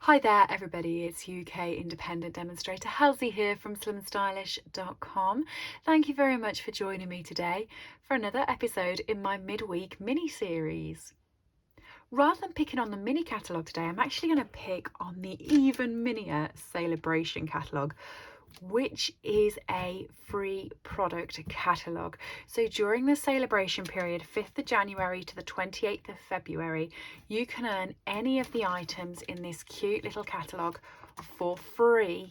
Hi there everybody, it's UK independent demonstrator Halsey here from SlimmandStylish.com. Thank you very much for joining me today for another episode in my midweek mini-series. Rather than picking on the mini catalogue today, I'm actually going to pick on the even minier celebration catalogue, which is a free product catalogue. So during the celebration period, 5th of January to the 28th of February, you can earn any of the items in this cute little catalogue for free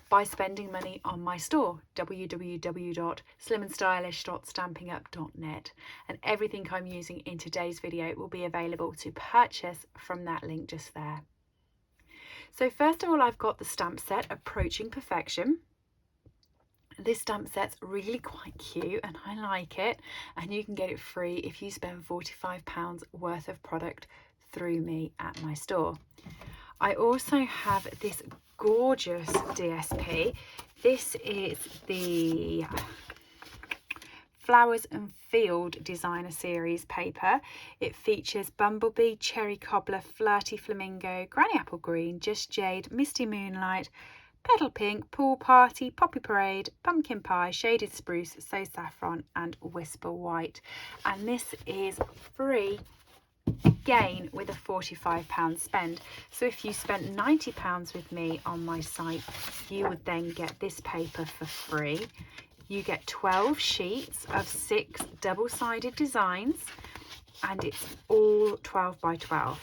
by spending money on my store, www.slimmandstylish.stampinup.net, and everything I'm using in today's video will be available to purchase from that link just there. So first of all, I've got the stamp set Approaching Perfection. This stamp set's really quite cute and I like it, and you can get it free if you spend £45 worth of product through me at my store. I also have this gorgeous DSP. This is the Flowers and Field Designer Series paper. It features Bumblebee, Cherry Cobbler, Flirty Flamingo, Granny Apple Green, Just Jade, Misty Moonlight, Petal Pink, Pool Party, Poppy Parade, Pumpkin Pie, Shaded Spruce, So Saffron and Whisper White. And this is free again with a £45 spend. So if you spent £90 with me on my site, you would then get this paper for free. You get 12 sheets of 6 double-sided designs, and it's all 12 by 12.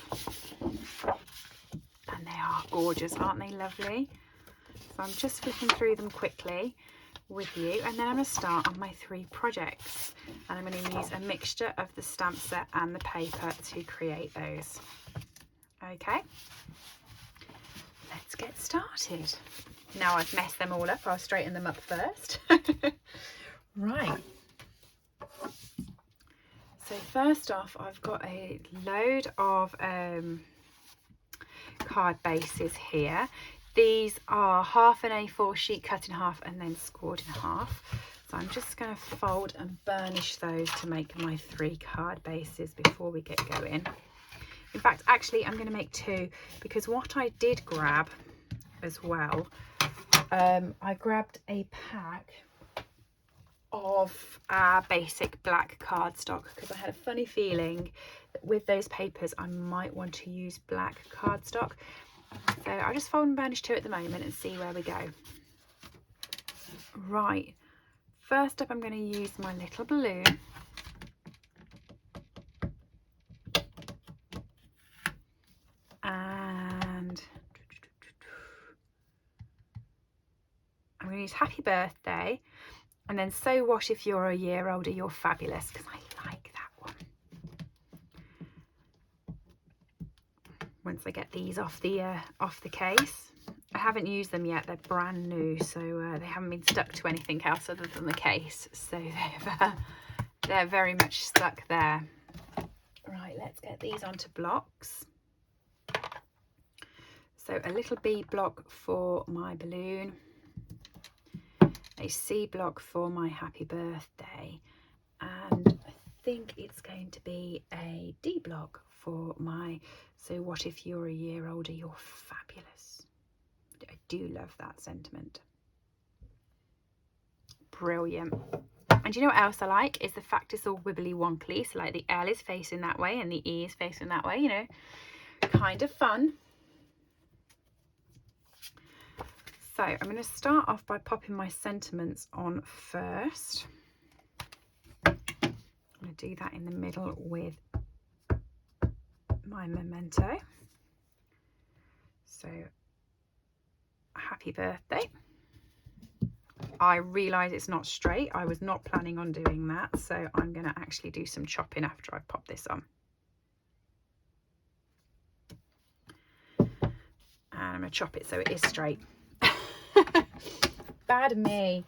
And they are gorgeous, aren't they lovely? So I'm just flipping through them quickly with you, and then I'm going to start on my 3 projects, and I'm going to use a mixture of the stamp set and the paper to create those. Okay, let's get started. Now I've messed them all up, I'll straighten them up first. Right, so first off, I've got a load of card bases here. These are half an A4 sheet cut in half and then scored in half. So I'm just going to fold and burnish those to make my 3 card bases before we get going. In fact, actually, I'm going to make 2, because what I did grab as well, I grabbed a pack of our basic black cardstock, because I had a funny feeling that with those papers I might want to use black cardstock. So I'll just fold and burnish 2 at the moment and see where we go. Right, first up I'm going to use my little balloon. And I'm going to use Happy Birthday, and then So What If You're a Year Older, You're Fabulous, because I like that one. Once I get these off the case, I haven't used them yet, they're brand new, so they haven't been stuck to anything else other than the case, so they're very much stuck there. Right, let's get these onto blocks. So a little B block for my balloon, a C block for my Happy Birthday, and I think it's going to be a D block for my So What If You're a Year Older, You're Fabulous. I do love that sentiment. Brilliant. And you know what else I like is the fact it's all wibbly wonkly, so like the L is facing that way and the E is facing that way, you know, kind of fun. So I'm going to start off by popping my sentiments on first. I'm going to do that in the middle with my memento. So Happy Birthday. I realise it's not straight. I was not planning on doing that, so I'm going to actually do some chopping after I pop this on. And I'm going to chop it so it is straight. Bad me.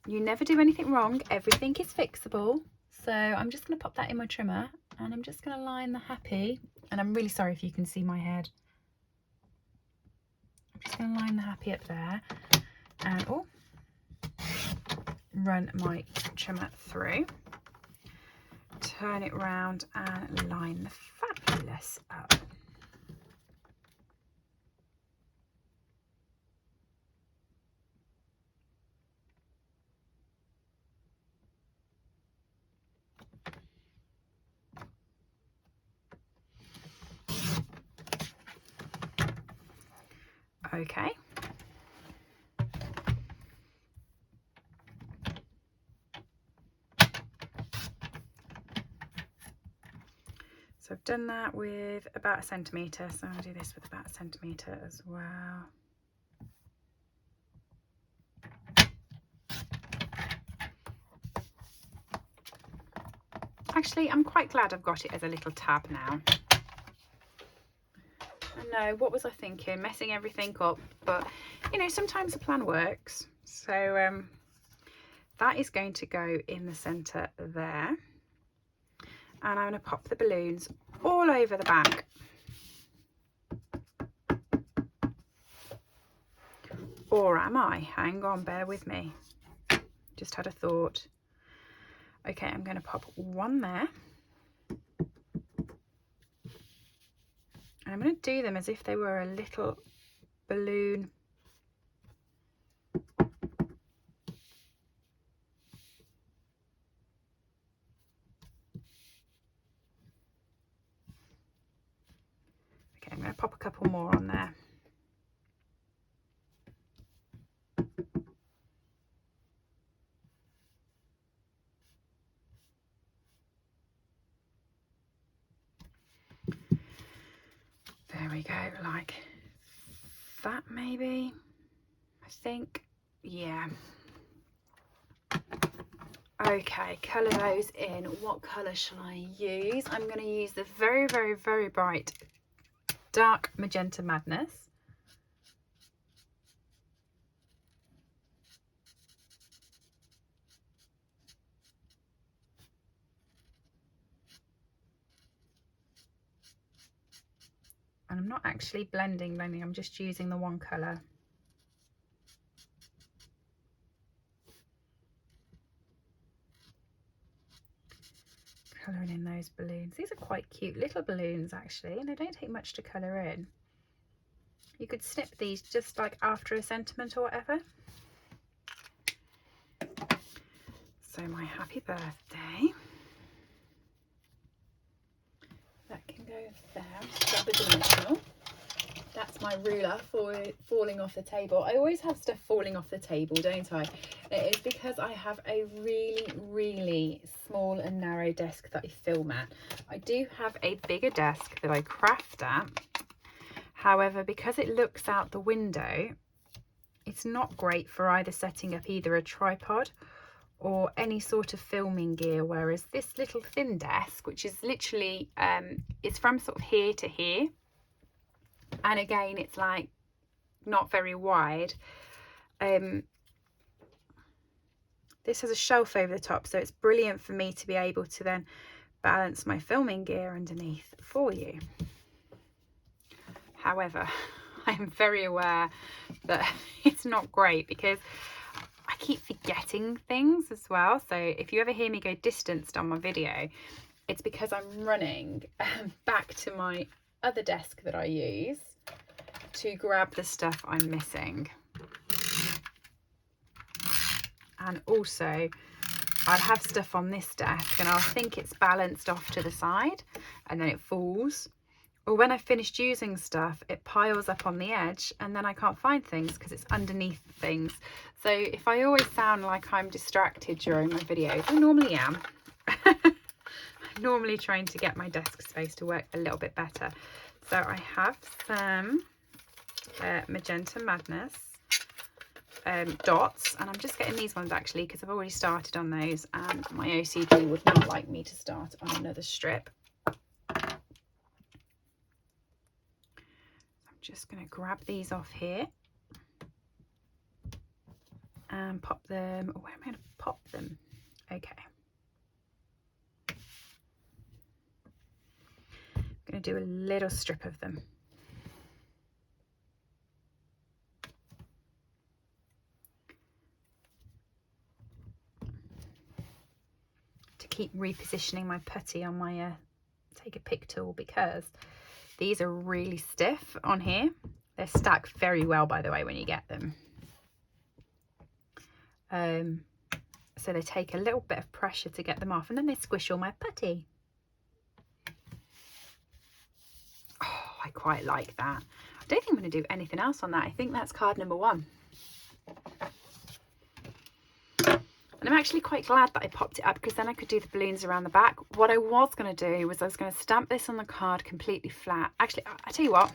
You never do anything wrong. Everything is fixable. So I'm just going to pop that in my trimmer, and I'm just going to line the happy. And I'm really sorry if you can see my head. I'm just going to line the happy up there, and run my trimmer through. turn it round and line the fabulous up. Okay. So I've done that with about 1 centimetre, so I'll do this with about 1 centimetre as well. Actually, I'm quite glad I've got it as a little tab now. I know, what was I thinking? Messing everything up, but you know, sometimes a plan works. So that is going to go in the centre there. And I'm going to pop the balloons all over the back. Or am I? Hang on, bear with me. Just had a thought. Okay, I'm going to pop one there. And I'm going to do them as if they were a little balloon. Okay, I'm going to pop a couple more on there. There we go, like that maybe, I think, yeah. Okay, colour those in. What colour shall I use? I'm going to use the very, very, very bright dark Magenta Madness. And I'm not actually blending, I'm just using the one colour. Colouring in those balloons. These are quite cute little balloons actually, and they don't take much to colour in. You could snip these just like after a sentiment or whatever. So my happy birthday. That can go there. Just grab a dimensional. That's my ruler for falling off the table. I always have stuff falling off the table, don't I? It is because I have a really, really small and narrow desk that I film at. I do have a bigger desk that I craft at. However, because it looks out the window, it's not great for either setting up either a tripod or any sort of filming gear, whereas this little thin desk, which is literally it's from sort of here to here, and again it's like not very wide, this has a shelf over the top, so it's brilliant for me to be able to then balance my filming gear underneath for you. However, I'm very aware that it's not great because I keep forgetting things as well. So if you ever hear me go distanced on my video, it's because I'm running back to my other desk that I use to grab the stuff I'm missing. And also I'll have stuff on this desk and I'll think it's balanced off to the side and then it falls. Or when I've finished using stuff, it piles up on the edge and then I can't find things because it's underneath things. So if I always sound like I'm distracted during my videos, I normally am. I'm normally trying to get my desk space to work a little bit better. So I have some Magenta Madness dots, and I'm just getting these ones actually because I've already started on those and my OCD would not like me to start on another strip. Just going to grab these off here and pop them. Oh, where am I going to pop them? Okay. I'm going to do a little strip of them. To keep repositioning my putty on my take a pick tool, because these are really stiff on here. They're stacked very well, by the way, when you get them. So they take a little bit of pressure to get them off, and then they squish all my putty. Oh, I quite like that. I don't think I'm going to do anything else on that. I think that's card number 1. And I'm actually quite glad that I popped it up, because then I could do the balloons around the back. What I was going to do was I was going to stamp this on the card completely flat. Actually, I tell you what,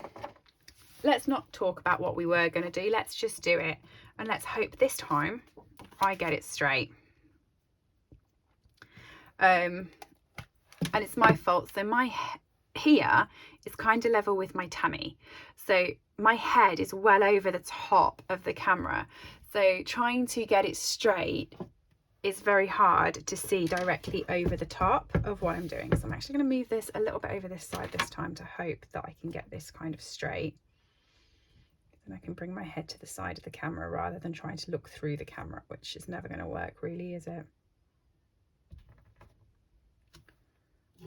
let's not talk about what we were going to do. Let's just do it. And let's hope this time I get it straight. And it's my fault. So my here is kind of level with my tummy. So my head is well over the top of the camera. So trying to get it straight is very hard to see directly over the top of what I'm doing. So I'm actually going to move this a little bit over this side this time to hope that I can get this kind of straight. And I can bring my head to the side of the camera rather than trying to look through the camera, which is never going to work really, is it?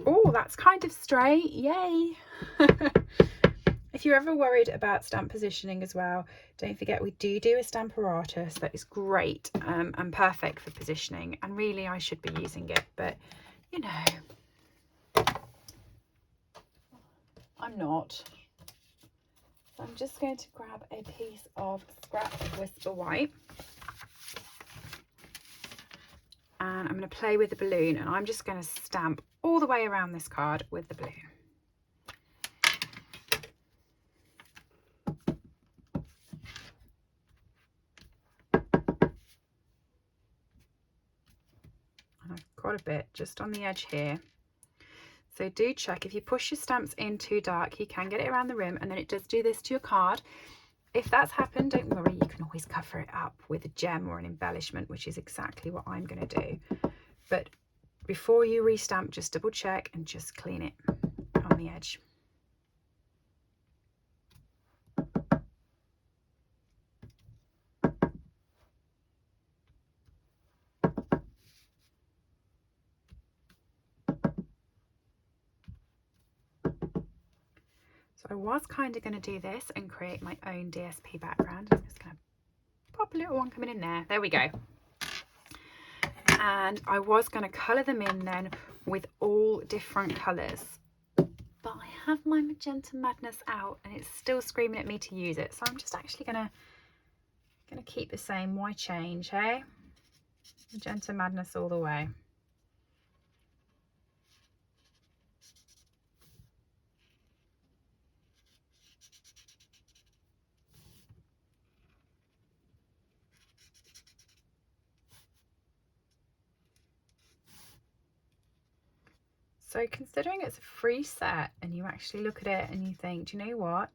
Oh, that's kind of straight. Yay. If you're ever worried about stamp positioning as well, don't forget we do a stamp apparatus that is great and perfect for positioning, and really I should be using it, but you know, I'm not. So I'm just going to grab a piece of scrap Whisper White, and I'm going to play with the balloon, and I'm just going to stamp all the way around this card with the balloon. Got a bit just on the edge here, so do check. If you push your stamps in too dark, you can get it around the rim, and then it does do this to your card. If that's happened, don't worry, you can always cover it up with a gem or an embellishment, which is exactly what I'm going to do. But before you restamp, just double check and just clean it on the edge. So I was kind of going to do this and create my own DSP background. I'm just going to pop a little one coming in there. There we go. And I was going to colour them in then with all different colours. But I have my Magenta Madness out and it's still screaming at me to use it. So I'm just actually going to keep the same. Why change, hey? Magenta Madness all the way. So considering it's a free set and you actually look at it and you think, do you know what?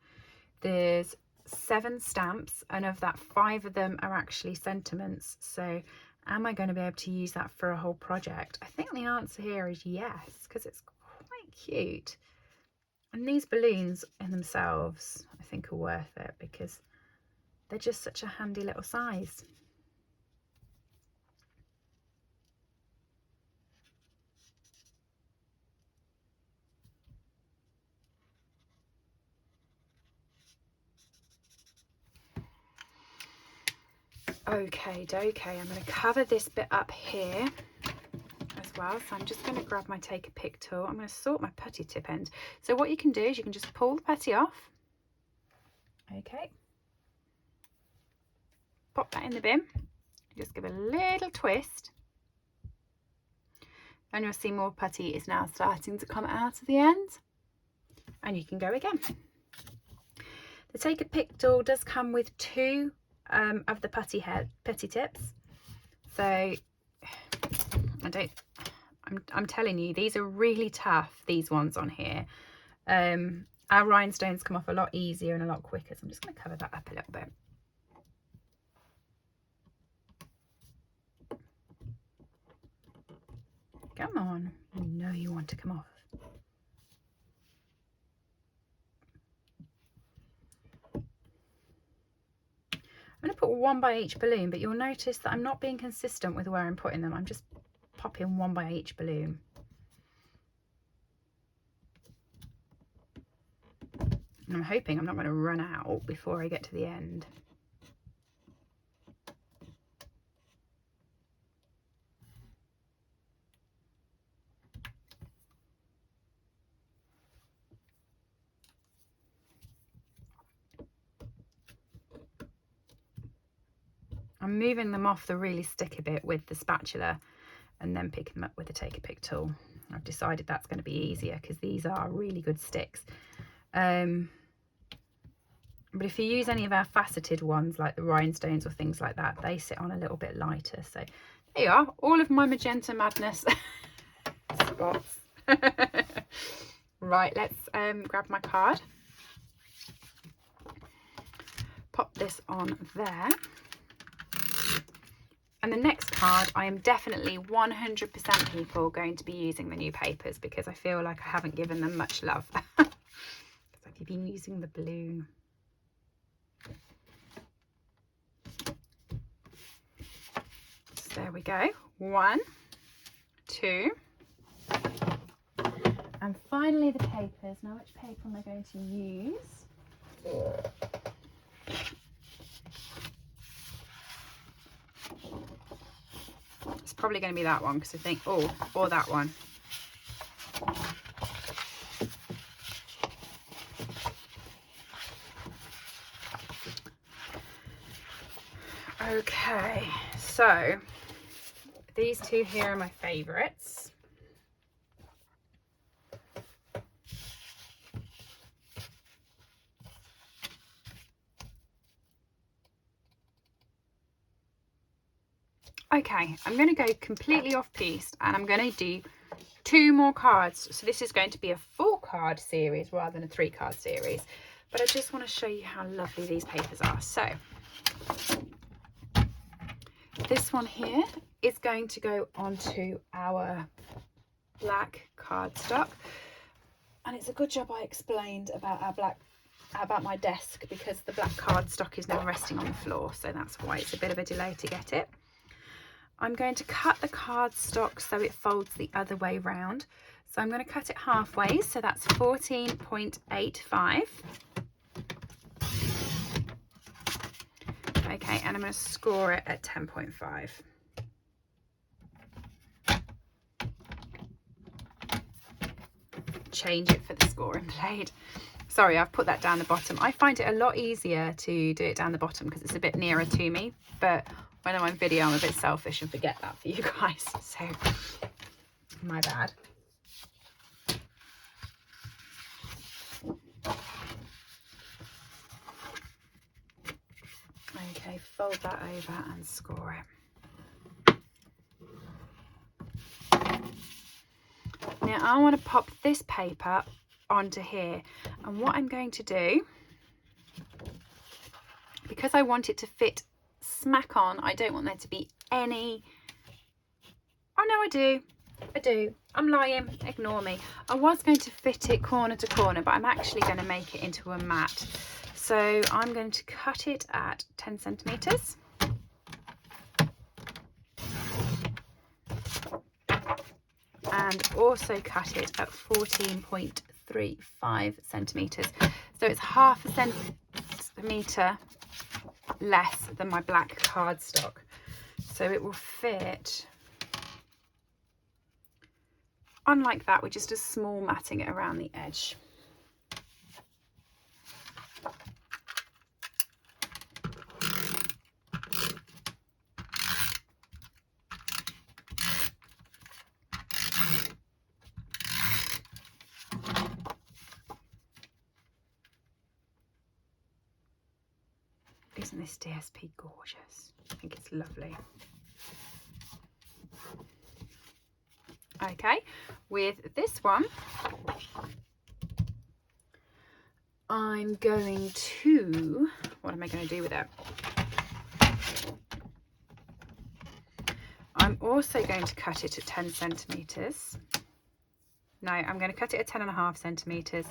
There's 7 stamps and of that 5 of them are actually sentiments. So am I going to be able to use that for a whole project? I think the answer here is yes, because it's quite cute. And these balloons in themselves, I think, are worth it because they're just such a handy little size. Okay, I'm going to cover this bit up here as well. So I'm just going to grab my take a pick tool. I'm going to sort my putty tip end. So what you can do is you can just pull the putty off. Okay. Pop that in the bin. Just give a little twist. And you'll see more putty is now starting to come out of the end. And you can go again. The take a pick tool does come with 2 of the putty tips. So I'm telling you, these are really tough, these ones on here. Our rhinestones come off a lot easier and a lot quicker, so I'm just going to cover that up a little bit. Come on, you know you want to come off. I'm going to put 1 by each balloon, but you'll notice that I'm not being consistent with where I'm putting them. I'm just pop in one by each balloon. And I'm hoping I'm not going to run out before I get to the end. I'm moving them off the really sticky bit with the spatula and then picking them up with the take a pick tool. I've decided that's going to be easier because these are really good sticks. But if you use any of our faceted ones like the rhinestones or things like that, they sit on a little bit lighter. So there you are, all of my magenta madness spots. Right, let's grab my card. Pop this on there. And the next card, I am definitely 100% people going to be using the new papers because I feel like I haven't given them much love. Because I've been using the balloon. So there we go. 1, 2. And finally the papers. Now which paper am I going to use? It's probably going to be that one because I think, oh, or that one. Okay, so these two here are my favourites. Okay, I'm going to go completely off piste and I'm going to do 2 more cards. So this is going to be a 4-card series rather than a 3-card series. But I just want to show you how lovely these papers are. So this one here is going to go onto our black cardstock. And it's a good job I explained about my desk because the black cardstock is now resting on the floor. So that's why it's a bit of a delay to get it. I'm going to cut the cardstock so it folds the other way round. So I'm going to cut it halfway, so that's 14.85. Okay, and I'm going to score it at 10.5. Change it for the scoring blade. Sorry, I've put that down the bottom. I find it a lot easier to do it down the bottom because it's a bit nearer to me, but when I'm on video, I'm a bit selfish and forget that for you guys. So, my bad. Okay, fold that over and score it. Now, I want to pop this paper onto here. And what I'm going to do, because I want it to fit smack on, I don't want there to be any, oh no, I do, I'm lying, ignore me. I was going to fit it corner to corner, but I'm actually going to make it into a mat. So I'm going to cut it at 10 centimeters. And also cut it at 14.35 centimeters. So it's half a centimeter less than my black cardstock, so it will fit on like that with just a small matting around the edge. Isn't this DSP gorgeous? I think it's lovely. Okay, with this one, I'm going to, what am I going to do with it? I'm also going to cut it at 10 centimeters. No, I'm going to cut it at 10.5 centimeters.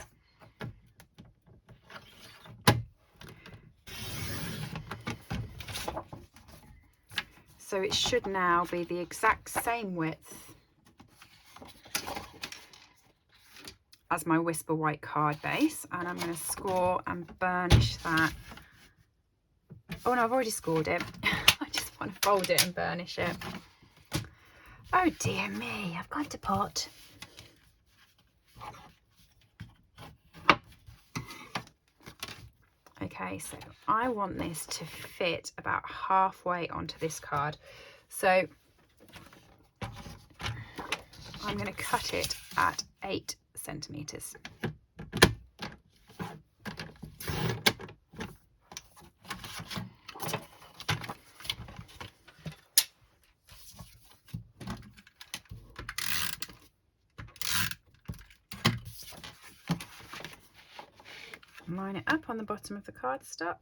So it should now be the exact same width as my Whisper White card base, and I'm going to score and burnish that. Oh no, I've already scored it. I just want to fold it and burnish it. Oh dear me, I've got to pot. Okay, so I want this to fit about halfway onto this card. So I'm going to cut it at 8 centimetres. Line it up on the bottom of the cardstock.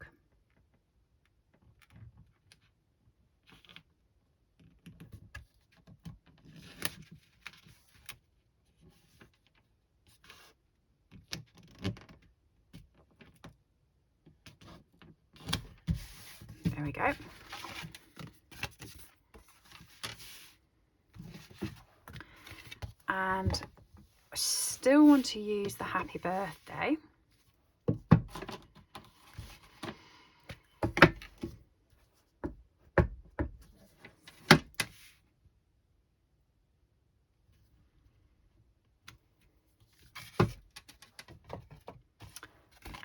There we go. And I still want to use the happy birthday.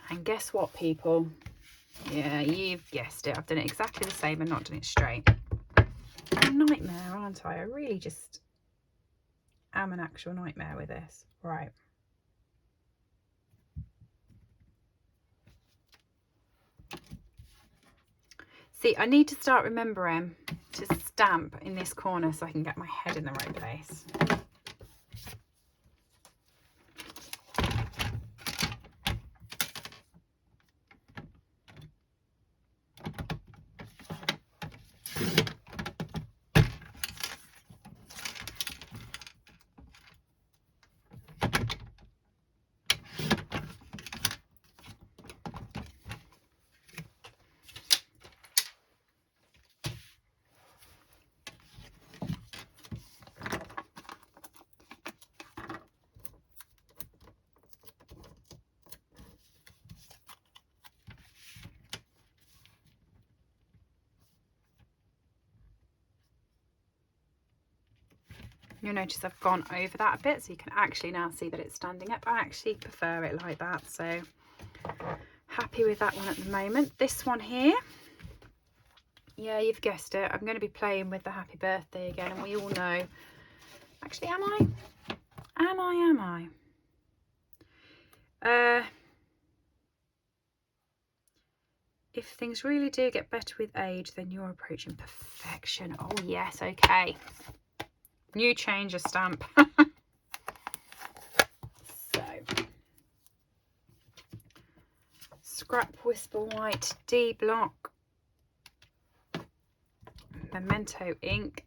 And guess what, people? Yeah, you've guessed it. I've done it exactly the same and not done it straight. I'm a nightmare, aren't I? I really just am an actual nightmare with this. Right. See, I need to start remembering to stamp in this corner so I can get my head in the right place. You'll notice I've gone over that a bit, so you can actually now see that it's standing up. I actually prefer it like that, so happy with that one at the moment. This one here, yeah, you've guessed it, I'm going to be playing with the happy birthday again, and we all know, actually, am I? If things really do get better with age, then you're approaching perfection. Oh yes, okay. New change of stamp. So, scrap Whisper White D block, Memento ink,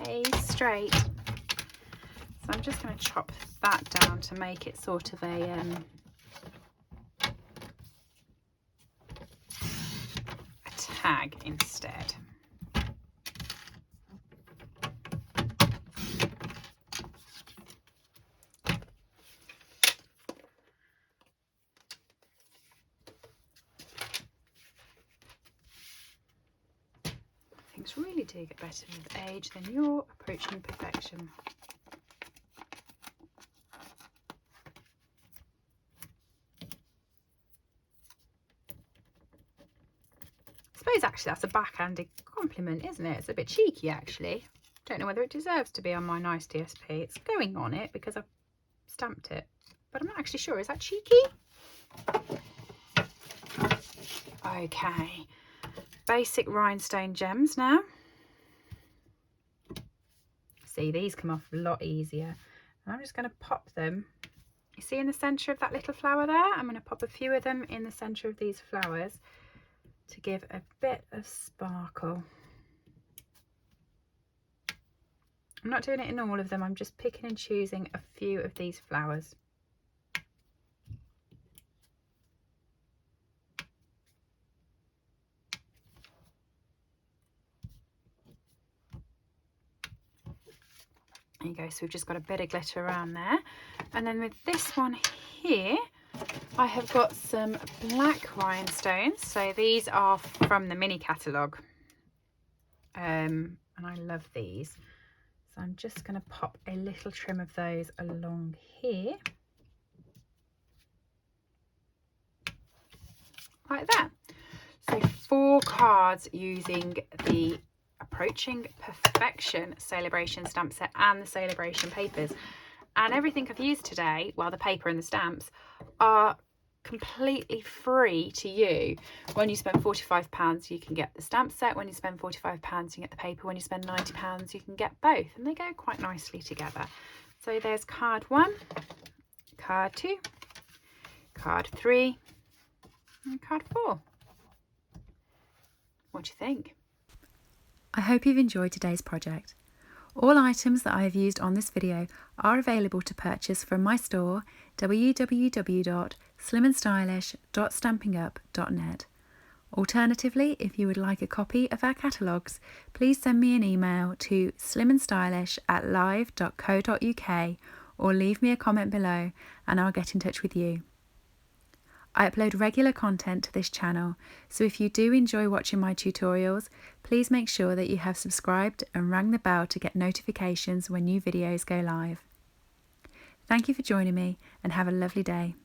yay, straight. So I'm just going to chop that down to make it sort of a tag instead. Things really do get better with age, then you're approaching perfection. I suppose actually that's a backhanded compliment, isn't it? It's a bit cheeky actually. Don't know whether it deserves to be on my nice DSP. It's going on it because I've stamped it, but I'm not actually sure. Is that cheeky? Okay, basic rhinestone gems now. See, these come off a lot easier. And I'm just going to pop them. You see in the centre of that little flower there? I'm going to pop a few of them in the centre of these flowers to give a bit of sparkle. I'm not doing it in all of them, I'm just picking and choosing a few of these flowers. There you go, so we've just got a bit of glitter around there. And then with this one here, I have got some black rhinestones. So these are from the mini catalogue. And I love these. So I'm just going to pop a little trim of those along here. Like that. So 4 cards using the Approaching Perfection Celebration stamp set and the Celebration papers. And everything I've used today, well, the paper and the stamps, are completely free to you. When you spend £45, you can get the stamp set. When you spend £45, you can get the paper. When you spend £90, you can get both. And they go quite nicely together. So there's card 1, card 2, card 3, and card 4. What do you think? I hope you've enjoyed today's project. All items that I have used on this video are available to purchase from my store, www.slimandstylish.stampinup.net. Alternatively, if you would like a copy of our catalogues, please send me an email to slimandstylish@live.co.uk or leave me a comment below and I'll get in touch with you. I upload regular content to this channel, so if you do enjoy watching my tutorials, please make sure that you have subscribed and rang the bell to get notifications when new videos go live. Thank you for joining me and have a lovely day.